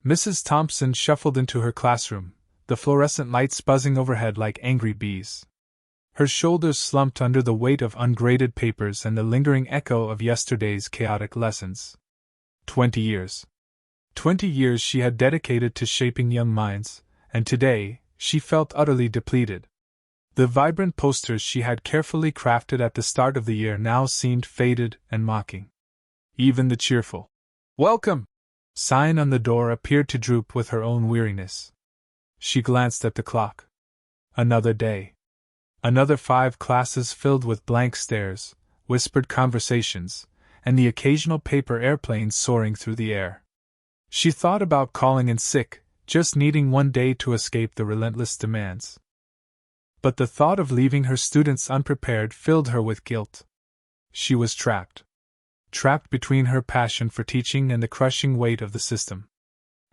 Mrs. Thompson shuffled into her classroom, the fluorescent lights buzzing overhead like angry bees. Her shoulders slumped under the weight of ungraded papers and the lingering echo of yesterday's chaotic lessons. 20 years. 20 years she had dedicated to shaping young minds, and today, she felt utterly depleted. The vibrant posters she had carefully crafted at the start of the year now seemed faded and mocking. Even the cheerful "Welcome" sign on the door appeared to droop with her own weariness. She glanced at the clock. Another day. Another 5 classes filled with blank stares, whispered conversations, and the occasional paper airplane soaring through the air. She thought about calling in sick, just needing one day to escape the relentless demands. But the thought of leaving her students unprepared filled her with guilt. She was trapped. Trapped between her passion for teaching and the crushing weight of the system.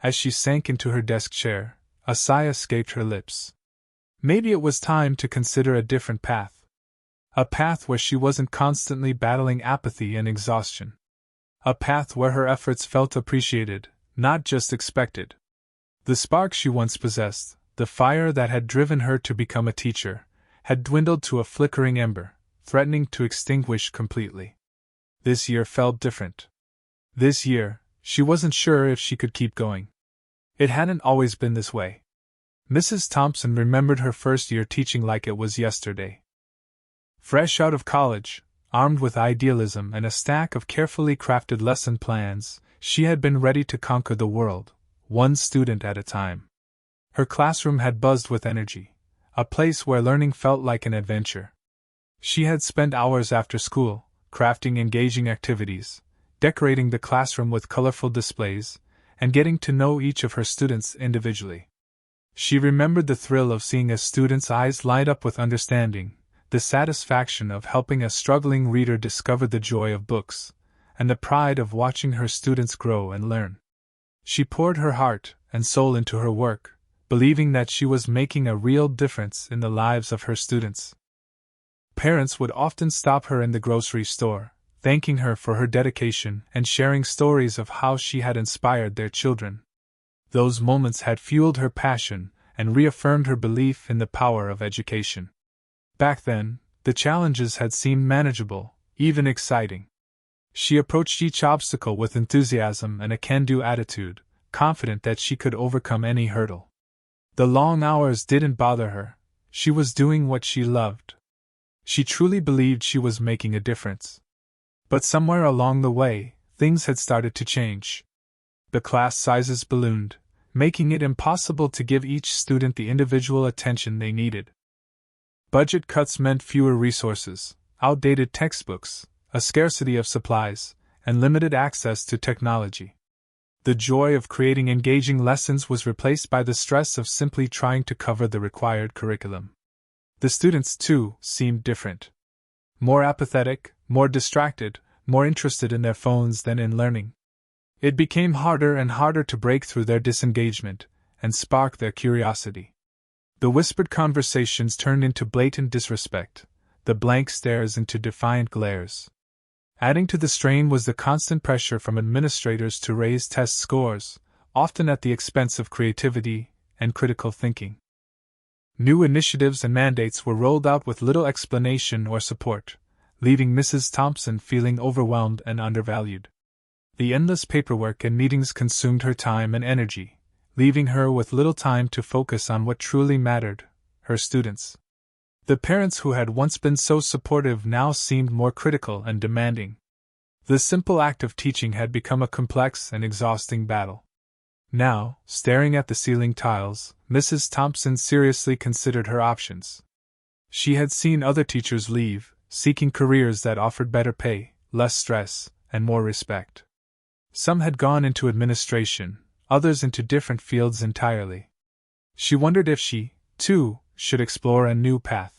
As she sank into her desk chair, a sigh escaped her lips. Maybe it was time to consider a different path. A path where she wasn't constantly battling apathy and exhaustion. A path where her efforts felt appreciated, not just expected. The spark she once possessed, the fire that had driven her to become a teacher, had dwindled to a flickering ember, threatening to extinguish completely. This year felt different. This year, she wasn't sure if she could keep going. It hadn't always been this way. Mrs. Thompson remembered her first year teaching like it was yesterday. Fresh out of college, armed with idealism and a stack of carefully crafted lesson plans, she had been ready to conquer the world, one student at a time. Her classroom had buzzed with energy, a place where learning felt like an adventure. She had spent hours after school, crafting engaging activities, decorating the classroom with colorful displays, and getting to know each of her students individually. She remembered the thrill of seeing a student's eyes light up with understanding, the satisfaction of helping a struggling reader discover the joy of books, and the pride of watching her students grow and learn. She poured her heart and soul into her work, believing that she was making a real difference in the lives of her students. Parents would often stop her in the grocery store, thanking her for her dedication and sharing stories of how she had inspired their children. Those moments had fueled her passion and reaffirmed her belief in the power of education. Back then, the challenges had seemed manageable, even exciting. She approached each obstacle with enthusiasm and a can-do attitude, confident that she could overcome any hurdle. The long hours didn't bother her. She was doing what she loved. She truly believed she was making a difference. But somewhere along the way, things had started to change. The class sizes ballooned, making it impossible to give each student the individual attention they needed. Budget cuts meant fewer resources, outdated textbooks, a scarcity of supplies, and limited access to technology. The joy of creating engaging lessons was replaced by the stress of simply trying to cover the required curriculum. The students, too, seemed different. More apathetic, more distracted, more interested in their phones than in learning. It became harder and harder to break through their disengagement and spark their curiosity. The whispered conversations turned into blatant disrespect, the blank stares into defiant glares. Adding to the strain was the constant pressure from administrators to raise test scores, often at the expense of creativity and critical thinking. New initiatives and mandates were rolled out with little explanation or support, leaving Mrs. Thompson feeling overwhelmed and undervalued. The endless paperwork and meetings consumed her time and energy, leaving her with little time to focus on what truly mattered, her students. The parents who had once been so supportive now seemed more critical and demanding. The simple act of teaching had become a complex and exhausting battle. Now, staring at the ceiling tiles, Mrs. Thompson seriously considered her options. She had seen other teachers leave, seeking careers that offered better pay, less stress, and more respect. Some had gone into administration, others into different fields entirely. She wondered if she, too, should explore a new path.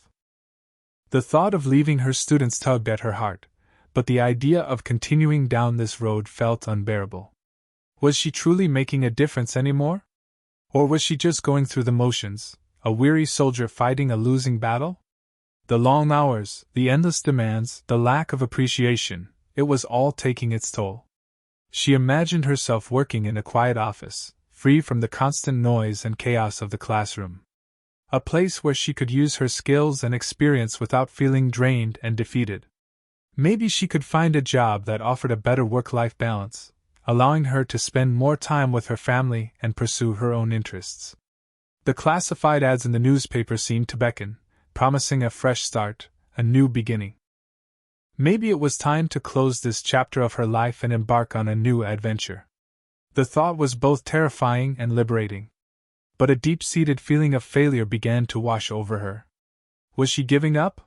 The thought of leaving her students tugged at her heart, but the idea of continuing down this road felt unbearable. Was she truly making a difference anymore? Or was she just going through the motions, a weary soldier fighting a losing battle? The long hours, the endless demands, the lack of appreciation, it was all taking its toll. She imagined herself working in a quiet office, free from the constant noise and chaos of the classroom. A place where she could use her skills and experience without feeling drained and defeated. Maybe she could find a job that offered a better work-life balance, allowing her to spend more time with her family and pursue her own interests. The classified ads in the newspaper seemed to beckon, promising a fresh start, a new beginning. Maybe it was time to close this chapter of her life and embark on a new adventure. The thought was both terrifying and liberating. But a deep-seated feeling of failure began to wash over her. Was she giving up?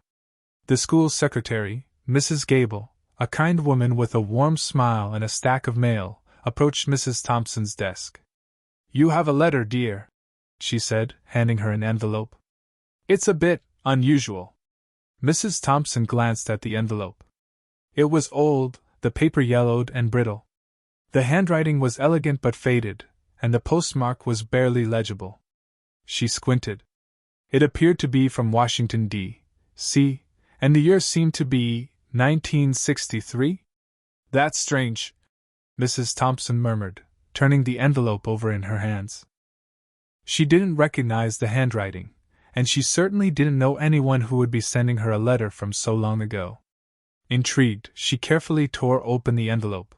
The school secretary, Mrs. Gable, a kind woman with a warm smile and a stack of mail, approached Mrs. Thompson's desk. "You have a letter, dear," she said, handing her an envelope. "It's a bit unusual." Mrs. Thompson glanced at the envelope. It was old, the paper yellowed and brittle. The handwriting was elegant but faded, and the postmark was barely legible. She squinted. It appeared to be from Washington, D.C., and the year seemed to be 1963? "That's strange," Mrs. Thompson murmured, turning the envelope over in her hands. She didn't recognize the handwriting, and she certainly didn't know anyone who would be sending her a letter from so long ago. Intrigued, she carefully tore open the envelope.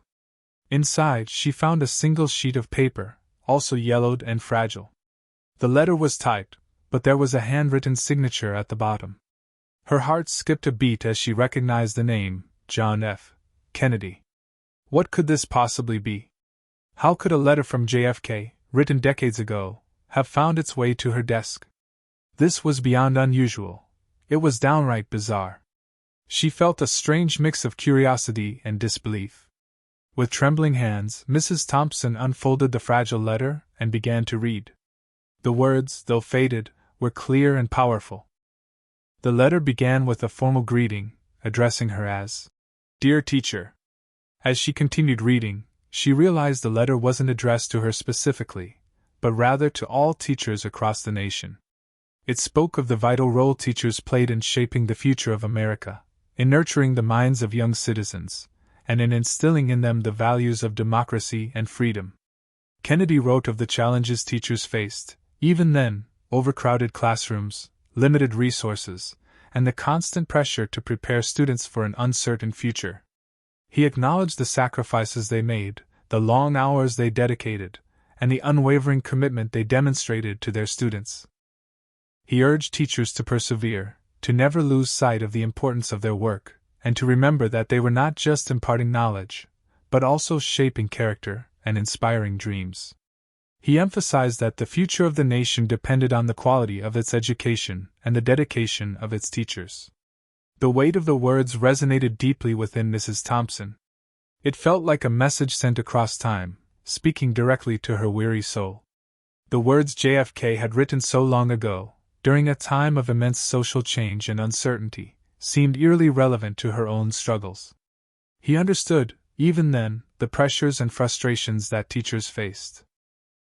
Inside, she found a single sheet of paper, also yellowed and fragile. The letter was typed, but there was a handwritten signature at the bottom. Her heart skipped a beat as she recognized the name, John F. Kennedy. What could this possibly be? How could a letter from JFK, written decades ago, have found its way to her desk? This was beyond unusual. It was downright bizarre. She felt a strange mix of curiosity and disbelief. With trembling hands, Mrs. Thompson unfolded the fragile letter and began to read. The words, though faded, were clear and powerful. The letter began with a formal greeting, addressing her as "Dear Teacher." As she continued reading, she realized the letter wasn't addressed to her specifically, but rather to all teachers across the nation. It spoke of the vital role teachers played in shaping the future of America, in nurturing the minds of young citizens, and in instilling in them the values of democracy and freedom. Kennedy wrote of the challenges teachers faced, even then: overcrowded classrooms, limited resources, and the constant pressure to prepare students for an uncertain future. He acknowledged the sacrifices they made, the long hours they dedicated, and the unwavering commitment they demonstrated to their students. He urged teachers to persevere, to never lose sight of the importance of their work, and to remember that they were not just imparting knowledge, but also shaping character and inspiring dreams. He emphasized that the future of the nation depended on the quality of its education and the dedication of its teachers. The weight of the words resonated deeply within Mrs. Thompson. It felt like a message sent across time, speaking directly to her weary soul. The words JFK had written so long ago, during a time of immense social change and uncertainty, seemed eerily relevant to her own struggles. He understood, even then, the pressures and frustrations that teachers faced.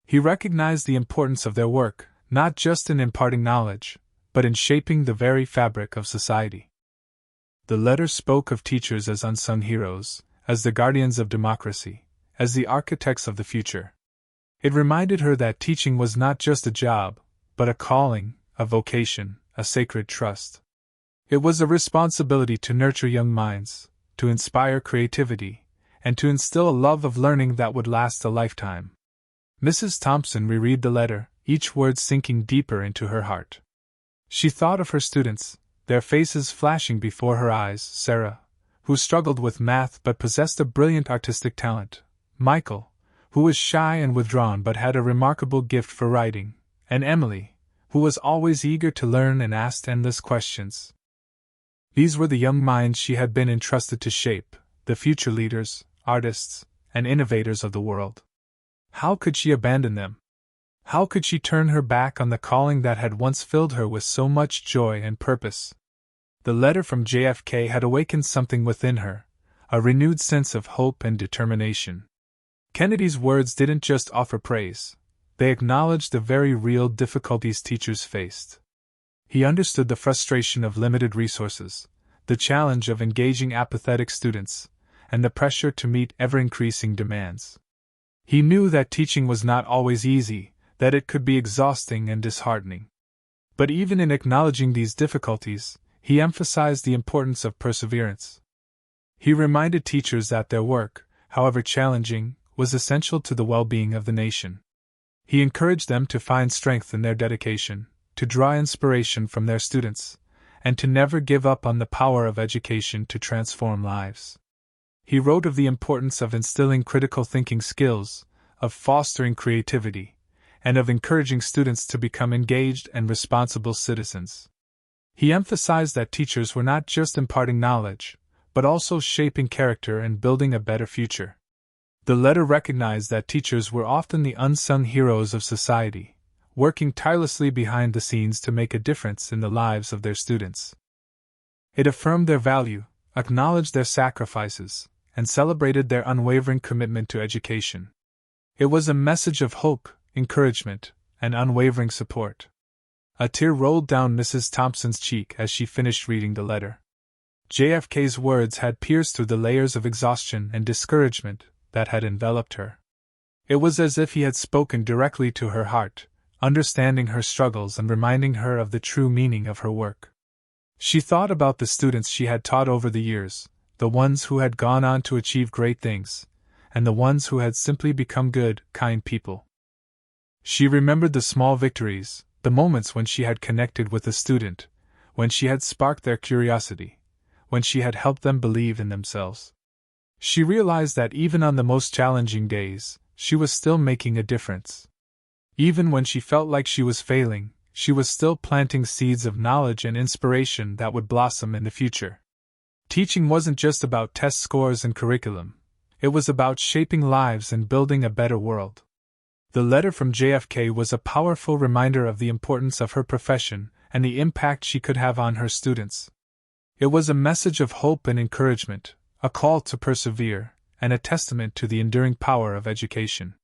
He recognized the importance of their work, not just in imparting knowledge, but in shaping the very fabric of society. The letter spoke of teachers as unsung heroes, as the guardians of democracy, as the architects of the future. It reminded her that teaching was not just a job, but a calling, a vocation, a sacred trust. It was a responsibility to nurture young minds, to inspire creativity, and to instill a love of learning that would last a lifetime. Mrs. Thompson reread the letter, each word sinking deeper into her heart. She thought of her students, their faces flashing before her eyes: Sarah, who struggled with math but possessed a brilliant artistic talent; Michael, who was shy and withdrawn but had a remarkable gift for writing; and Emily, who was always eager to learn and asked endless questions. These were the young minds she had been entrusted to shape, the future leaders, artists, and innovators of the world. How could she abandon them? How could she turn her back on the calling that had once filled her with so much joy and purpose? The letter from JFK had awakened something within her, a renewed sense of hope and determination. Kennedy's words didn't just offer praise, they acknowledged the very real difficulties teachers faced. He understood the frustration of limited resources, the challenge of engaging apathetic students, and the pressure to meet ever-increasing demands. He knew that teaching was not always easy, that it could be exhausting and disheartening. But even in acknowledging these difficulties, he emphasized the importance of perseverance. He reminded teachers that their work, however challenging, was essential to the well-being of the nation. He encouraged them to find strength in their dedication, to draw inspiration from their students, and to never give up on the power of education to transform lives. He wrote of the importance of instilling critical thinking skills, of fostering creativity, and of encouraging students to become engaged and responsible citizens. He emphasized that teachers were not just imparting knowledge, but also shaping character and building a better future. The letter recognized that teachers were often the unsung heroes of society, working tirelessly behind the scenes to make a difference in the lives of their students. It affirmed their value, acknowledged their sacrifices, and celebrated their unwavering commitment to education. It was a message of hope, encouragement, and unwavering support. A tear rolled down Mrs. Thompson's cheek as she finished reading the letter. JFK's words had pierced through the layers of exhaustion and discouragement that had enveloped her. It was as if he had spoken directly to her heart, understanding her struggles and reminding her of the true meaning of her work. She thought about the students she had taught over the years, the ones who had gone on to achieve great things, and the ones who had simply become good, kind people. She remembered the small victories, the moments when she had connected with a student, when she had sparked their curiosity, when she had helped them believe in themselves. She realized that even on the most challenging days, she was still making a difference. Even when she felt like she was failing, she was still planting seeds of knowledge and inspiration that would blossom in the future. Teaching wasn't just about test scores and curriculum. It was about shaping lives and building a better world. The letter from JFK was a powerful reminder of the importance of her profession and the impact she could have on her students. It was a message of hope and encouragement, a call to persevere, and a testament to the enduring power of education.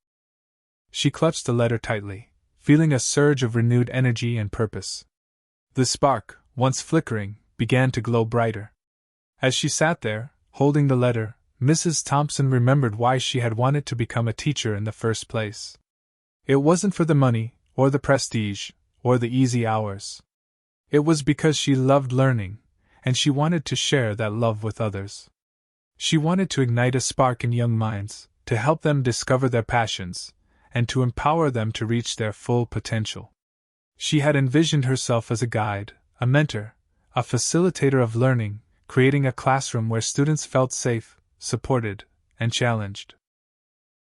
She clutched the letter tightly, feeling a surge of renewed energy and purpose. The spark, once flickering, began to glow brighter. As she sat there, holding the letter, Mrs. Thompson remembered why she had wanted to become a teacher in the first place. It wasn't for the money, or the prestige, or the easy hours. It was because she loved learning, and she wanted to share that love with others. She wanted to ignite a spark in young minds, to help them discover their passions, and to empower them to reach their full potential. She had envisioned herself as a guide, a mentor, a facilitator of learning, creating a classroom where students felt safe, supported, and challenged.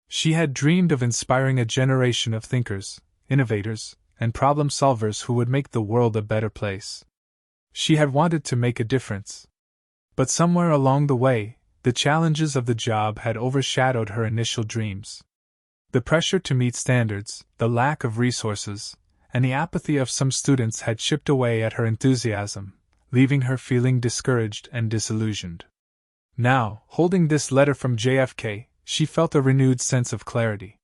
She had dreamed of inspiring a generation of thinkers, innovators, and problem solvers who would make the world a better place. She had wanted to make a difference. But somewhere along the way, the challenges of the job had overshadowed her initial dreams. The pressure to meet standards, the lack of resources, and the apathy of some students had chipped away at her enthusiasm, leaving her feeling discouraged and disillusioned. Now, holding this letter from JFK, she felt a renewed sense of clarity.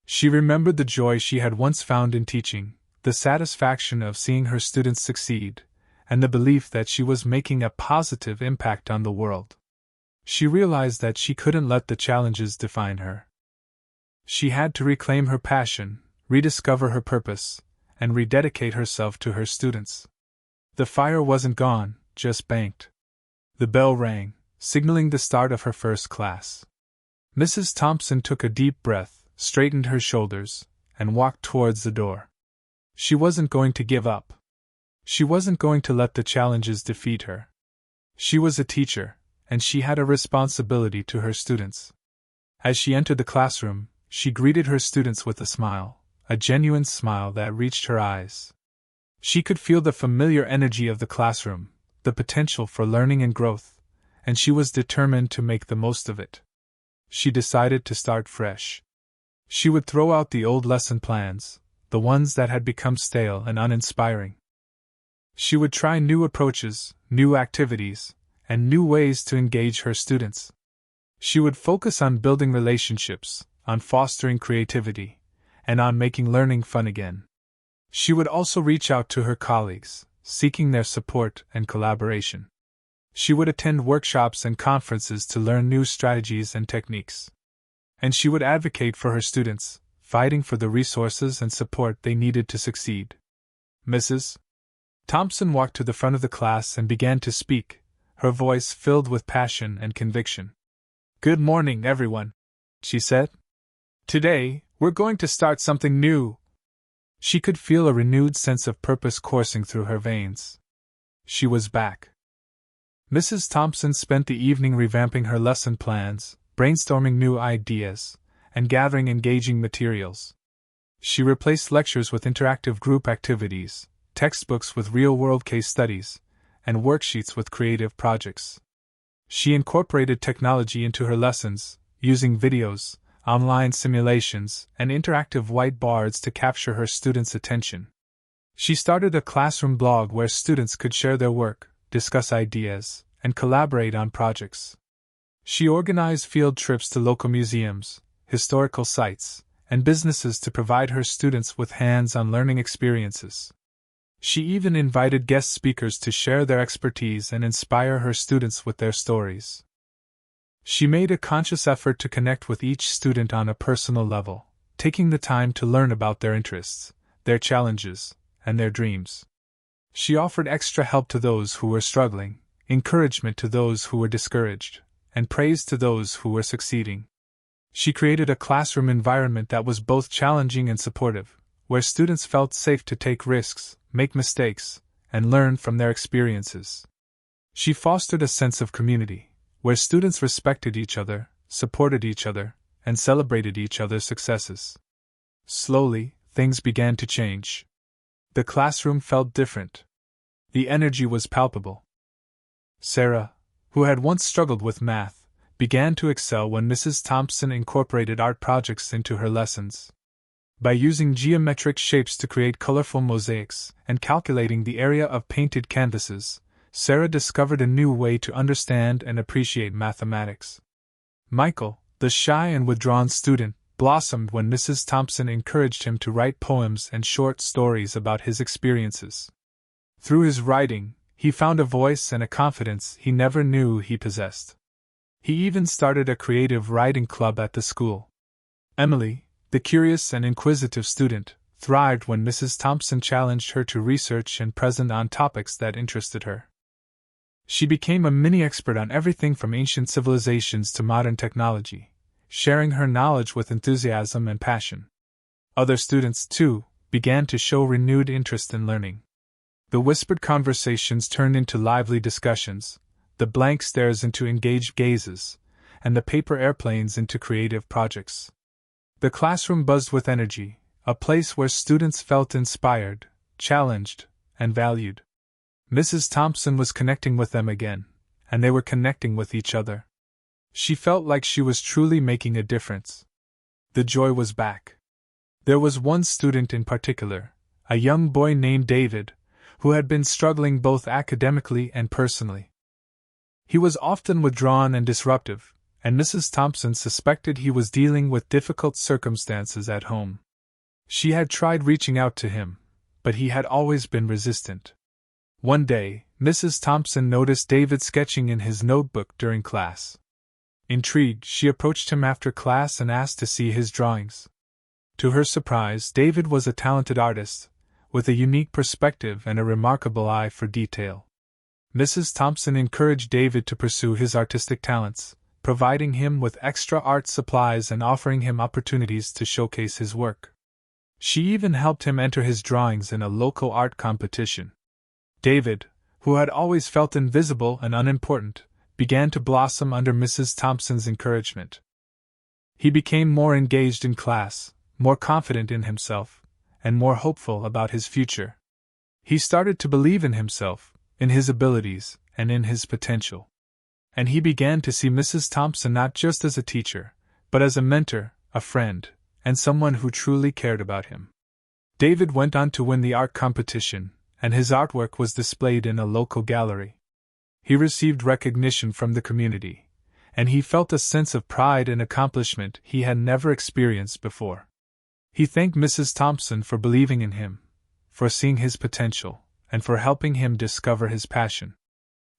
She remembered the joy she had once found in teaching, the satisfaction of seeing her students succeed, and the belief that she was making a positive impact on the world. She realized that she couldn't let the challenges define her. She had to reclaim her passion, rediscover her purpose, and rededicate herself to her students. The fire wasn't gone, just banked. The bell rang, signaling the start of her first class. Mrs. Thompson took a deep breath, straightened her shoulders, and walked towards the door. She wasn't going to give up. She wasn't going to let the challenges defeat her. She was a teacher, and she had a responsibility to her students. As she entered the classroom, she greeted her students with a smile, a genuine smile that reached her eyes. She could feel the familiar energy of the classroom, the potential for learning and growth, and she was determined to make the most of it. She decided to start fresh. She would throw out the old lesson plans, the ones that had become stale and uninspiring. She would try new approaches, new activities, and new ways to engage her students. She would focus on building relationships, on fostering creativity, and on making learning fun again. She would also reach out to her colleagues, seeking their support and collaboration. She would attend workshops and conferences to learn new strategies and techniques. And she would advocate for her students, fighting for the resources and support they needed to succeed. Mrs. Thompson walked to the front of the class and began to speak, her voice filled with passion and conviction. "Good morning, everyone," she said. "Today, we're going to start something new." She could feel a renewed sense of purpose coursing through her veins. She was back. Mrs. Thompson spent the evening revamping her lesson plans, brainstorming new ideas, and gathering engaging materials. She replaced lectures with interactive group activities, textbooks with real-world case studies, and worksheets with creative projects. She incorporated technology into her lessons, using videos, online simulations, and interactive whiteboards to capture her students' attention. She started a classroom blog where students could share their work, discuss ideas, and collaborate on projects. She organized field trips to local museums, historical sites, and businesses to provide her students with hands-on learning experiences. She even invited guest speakers to share their expertise and inspire her students with their stories. She made a conscious effort to connect with each student on a personal level, taking the time to learn about their interests, their challenges, and their dreams. She offered extra help to those who were struggling, encouragement to those who were discouraged, and praise to those who were succeeding. She created a classroom environment that was both challenging and supportive, where students felt safe to take risks, make mistakes, and learn from their experiences. She fostered a sense of community, where students respected each other, supported each other, and celebrated each other's successes. Slowly, things began to change. The classroom felt different. The energy was palpable. Sarah, who had once struggled with math, began to excel when Mrs. Thompson incorporated art projects into her lessons. By using geometric shapes to create colorful mosaics and calculating the area of painted canvases, Sarah discovered a new way to understand and appreciate mathematics. Michael, the shy and withdrawn student, blossomed when Mrs. Thompson encouraged him to write poems and short stories about his experiences. Through his writing, he found a voice and a confidence he never knew he possessed. He even started a creative writing club at the school. Emily, the curious and inquisitive student, thrived when Mrs. Thompson challenged her to research and present on topics that interested her. She became a mini-expert on everything from ancient civilizations to modern technology, sharing her knowledge with enthusiasm and passion. Other students, too, began to show renewed interest in learning. The whispered conversations turned into lively discussions, the blank stares into engaged gazes, and the paper airplanes into creative projects. The classroom buzzed with energy, a place where students felt inspired, challenged, and valued. Mrs. Thompson was connecting with them again, and they were connecting with each other. She felt like she was truly making a difference. The joy was back. There was one student in particular, a young boy named David, who had been struggling both academically and personally. He was often withdrawn and disruptive, and Mrs. Thompson suspected he was dealing with difficult circumstances at home. She had tried reaching out to him, but he had always been resistant. One day, Mrs. Thompson noticed David sketching in his notebook during class. Intrigued, she approached him after class and asked to see his drawings. To her surprise, David was a talented artist, with a unique perspective and a remarkable eye for detail. Mrs. Thompson encouraged David to pursue his artistic talents, providing him with extra art supplies and offering him opportunities to showcase his work. She even helped him enter his drawings in a local art competition. David, who had always felt invisible and unimportant, began to blossom under Mrs. Thompson's encouragement. He became more engaged in class, more confident in himself, and more hopeful about his future. He started to believe in himself, in his abilities, and in his potential. And he began to see Mrs. Thompson not just as a teacher, but as a mentor, a friend, and someone who truly cared about him. David went on to win the art competition, and his artwork was displayed in a local gallery. He received recognition from the community, and he felt a sense of pride and accomplishment he had never experienced before. He thanked Mrs. Thompson for believing in him, for seeing his potential, and for helping him discover his passion.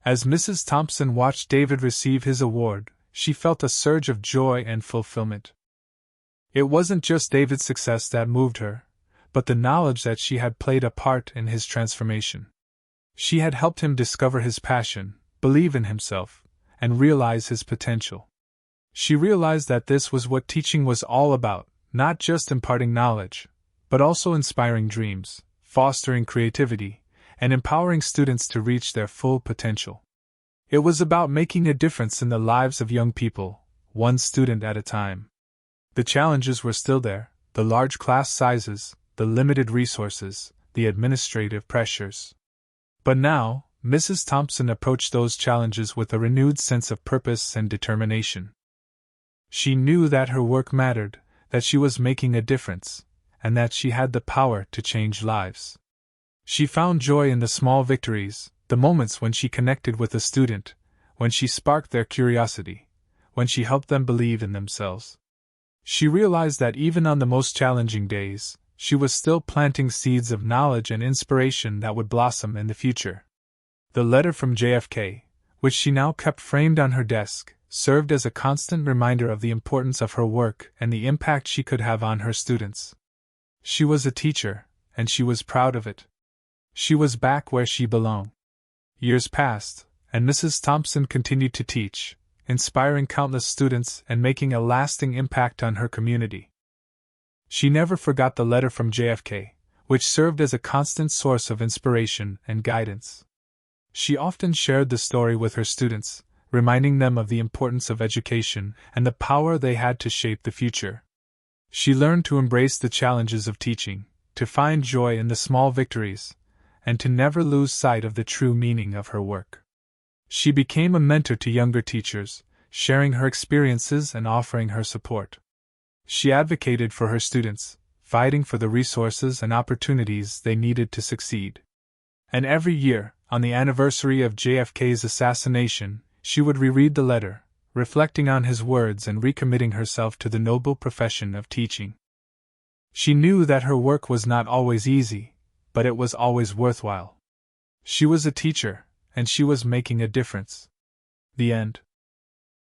As Mrs. Thompson watched David receive his award, she felt a surge of joy and fulfillment. It wasn't just David's success that moved her, but the knowledge that she had played a part in his transformation. She had helped him discover his passion, believe in himself, and realize his potential. She realized that this was what teaching was all about, not just imparting knowledge, but also inspiring dreams, fostering creativity, and empowering students to reach their full potential. It was about making a difference in the lives of young people, one student at a time. The challenges were still there: the large class sizes, the limited resources, the administrative pressures. But now, Mrs. Thompson approached those challenges with a renewed sense of purpose and determination. She knew that her work mattered, that she was making a difference, and that she had the power to change lives. She found joy in the small victories, the moments when she connected with a student, when she sparked their curiosity, when she helped them believe in themselves. She realized that even on the most challenging days, she was still planting seeds of knowledge and inspiration that would blossom in the future. The letter from JFK, which she now kept framed on her desk, served as a constant reminder of the importance of her work and the impact she could have on her students. She was a teacher, and she was proud of it. She was back where she belonged. Years passed, and Mrs. Thompson continued to teach, inspiring countless students and making a lasting impact on her community. She never forgot the letter from JFK, which served as a constant source of inspiration and guidance. She often shared the story with her students, reminding them of the importance of education and the power they had to shape the future. She learned to embrace the challenges of teaching, to find joy in the small victories, and to never lose sight of the true meaning of her work. She became a mentor to younger teachers, sharing her experiences and offering her support. She advocated for her students, fighting for the resources and opportunities they needed to succeed. And every year, on the anniversary of JFK's assassination, she would reread the letter, reflecting on his words and recommitting herself to the noble profession of teaching. She knew that her work was not always easy, but it was always worthwhile. She was a teacher, and she was making a difference. The end.